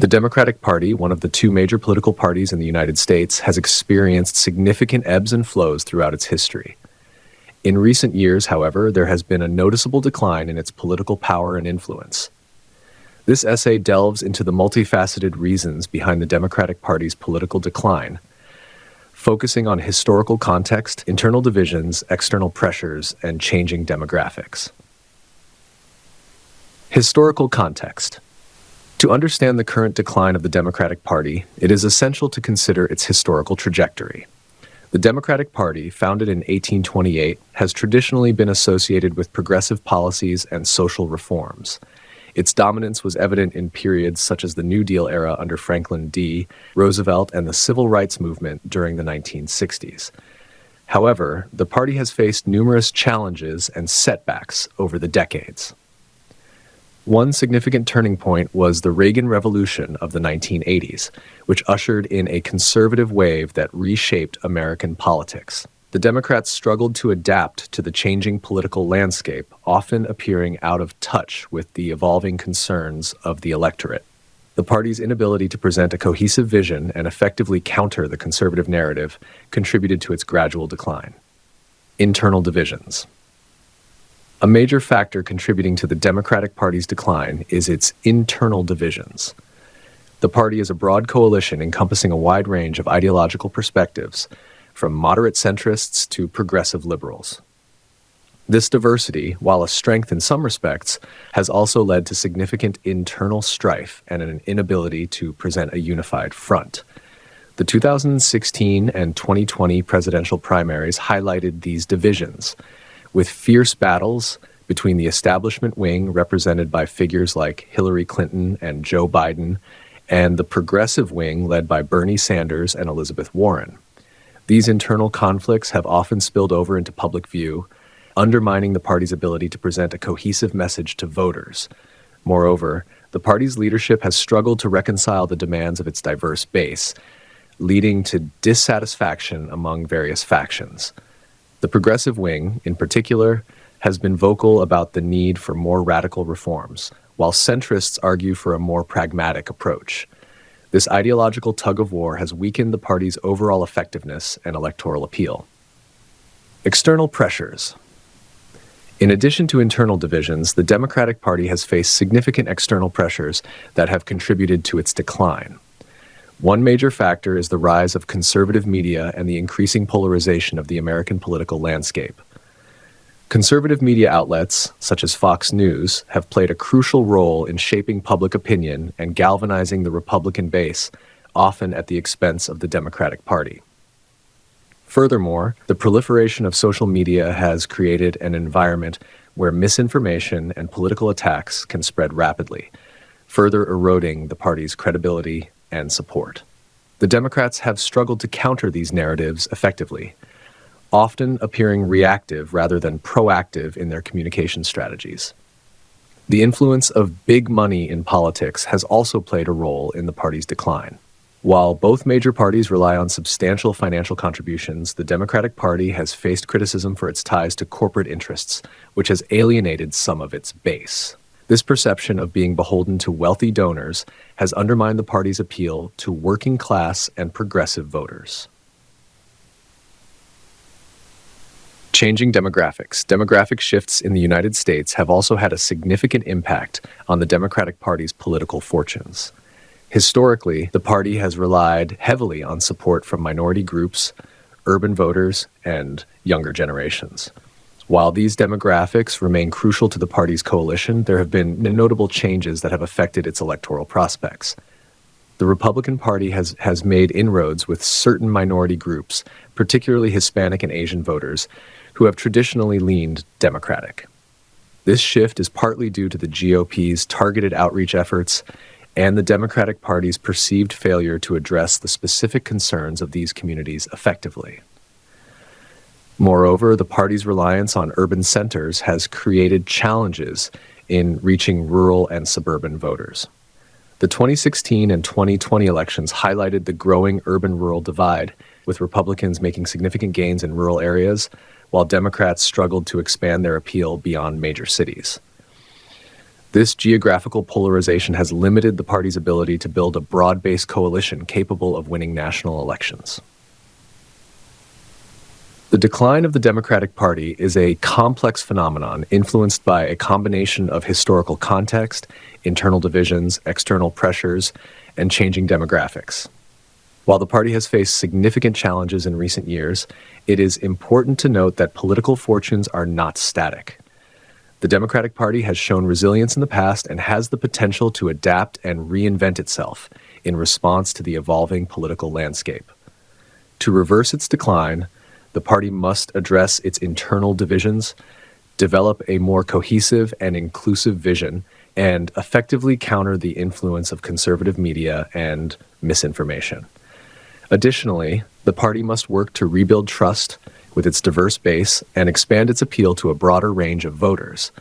The Democratic Party, one of the two major political parties in the United States, has experienced significant ebbs and flows throughout its history. In recent years, however, there has been a noticeable decline in its political power and influence. This essay delves into the multifaceted reasons behind the Democratic Party's political decline, focusing on historical context, internal divisions, external pressures, and changing demographics. Historical context. To understand the current decline of the Democratic Party, it is essential to consider its historical trajectory. The Democratic Party, founded in 1828, has traditionally been associated with progressive policies and social reforms. Its dominance was evident in periods such as the New Deal era under Franklin D. Roosevelt and the Civil Rights Movement during the 1960s. However, the party has faced numerous challenges and setbacks over the decades. One significant turning point was the Reagan Revolution of the 1980s, which ushered in a conservative wave that reshaped American politics. The Democrats struggled to adapt to the changing political landscape, often appearing out of touch with the evolving concerns of the electorate. The party's inability to present a cohesive vision and effectively counter the conservative narrative contributed to its gradual decline. Internal divisions. A major factor contributing to the Democratic Party's decline is its internal divisions. The party is a broad coalition encompassing a wide range of ideological perspectives, from moderate centrists to progressive liberals. This diversity, while a strength in some respects, has also led to significant internal strife and an inability to present a unified front. The 2016 and 2020 presidential primaries highlighted these divisions, with fierce battles between the establishment wing represented by figures like Hillary Clinton and Joe Biden, and the progressive wing led by Bernie Sanders and Elizabeth Warren. These internal conflicts have often spilled over into public view, undermining the party's ability to present a cohesive message to voters. Moreover, the party's leadership has struggled to reconcile the demands of its diverse base, leading to dissatisfaction among various factions. The progressive wing, in particular, has been vocal about the need for more radical reforms, while centrists argue for a more pragmatic approach. This ideological tug-of-war has weakened the party's overall effectiveness and electoral appeal. External pressures. In addition to internal divisions, the Democratic Party has faced significant external pressures that have contributed to its decline. One major factor is the rise of conservative media and the increasing polarization of the American political landscape. Conservative media outlets, such as Fox News, have played a crucial role in shaping public opinion and galvanizing the Republican base, often at the expense of the Democratic Party. Furthermore, the proliferation of social media has created an environment where misinformation and political attacks can spread rapidly, further eroding the party's credibility and support. The Democrats have struggled to counter these narratives effectively, often appearing reactive rather than proactive in their communication strategies. The influence of big money in politics has also played a role in the party's decline. While both major parties rely on substantial financial contributions, the Democratic Party has faced criticism for its ties to corporate interests, which has alienated some of its base. This perception of being beholden to wealthy donors has undermined the party's appeal to working class and progressive voters. Changing demographics. Demographic shifts in the United States have also had a significant impact on the Democratic Party's political fortunes. Historically, the party has relied heavily on support from minority groups, urban voters, and younger generations. While these demographics remain crucial to the party's coalition, there have been notable changes that have affected its electoral prospects. The Republican Party has made inroads with certain minority groups, particularly Hispanic and Asian voters, who have traditionally leaned Democratic. This shift is partly due to the GOP's targeted outreach efforts and the Democratic Party's perceived failure to address the specific concerns of these communities effectively. Moreover, the party's reliance on urban centers has created challenges in reaching rural and suburban voters. The 2016 and 2020 elections highlighted the growing urban-rural divide, with Republicans making significant gains in rural areas, while Democrats struggled to expand their appeal beyond major cities. This geographical polarization has limited the party's ability to build a broad-based coalition capable of winning national elections. The decline of the Democratic Party is a complex phenomenon influenced by a combination of historical context, internal divisions, external pressures, and changing demographics. While the party has faced significant challenges in recent years, it is important to note that political fortunes are not static. The Democratic Party has shown resilience in the past and has the potential to adapt and reinvent itself in response to the evolving political landscape. To reverse its decline, the party must address its internal divisions, develop a more cohesive and inclusive vision, and effectively counter the influence of conservative media and misinformation. Additionally, the party must work to rebuild trust with its diverse base and expand its appeal to a broader range of voters.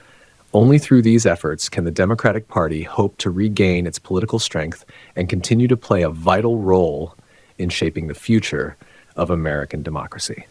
Only through these efforts can the Democratic Party hope to regain its political strength and continue to play a vital role in shaping the future of American democracy.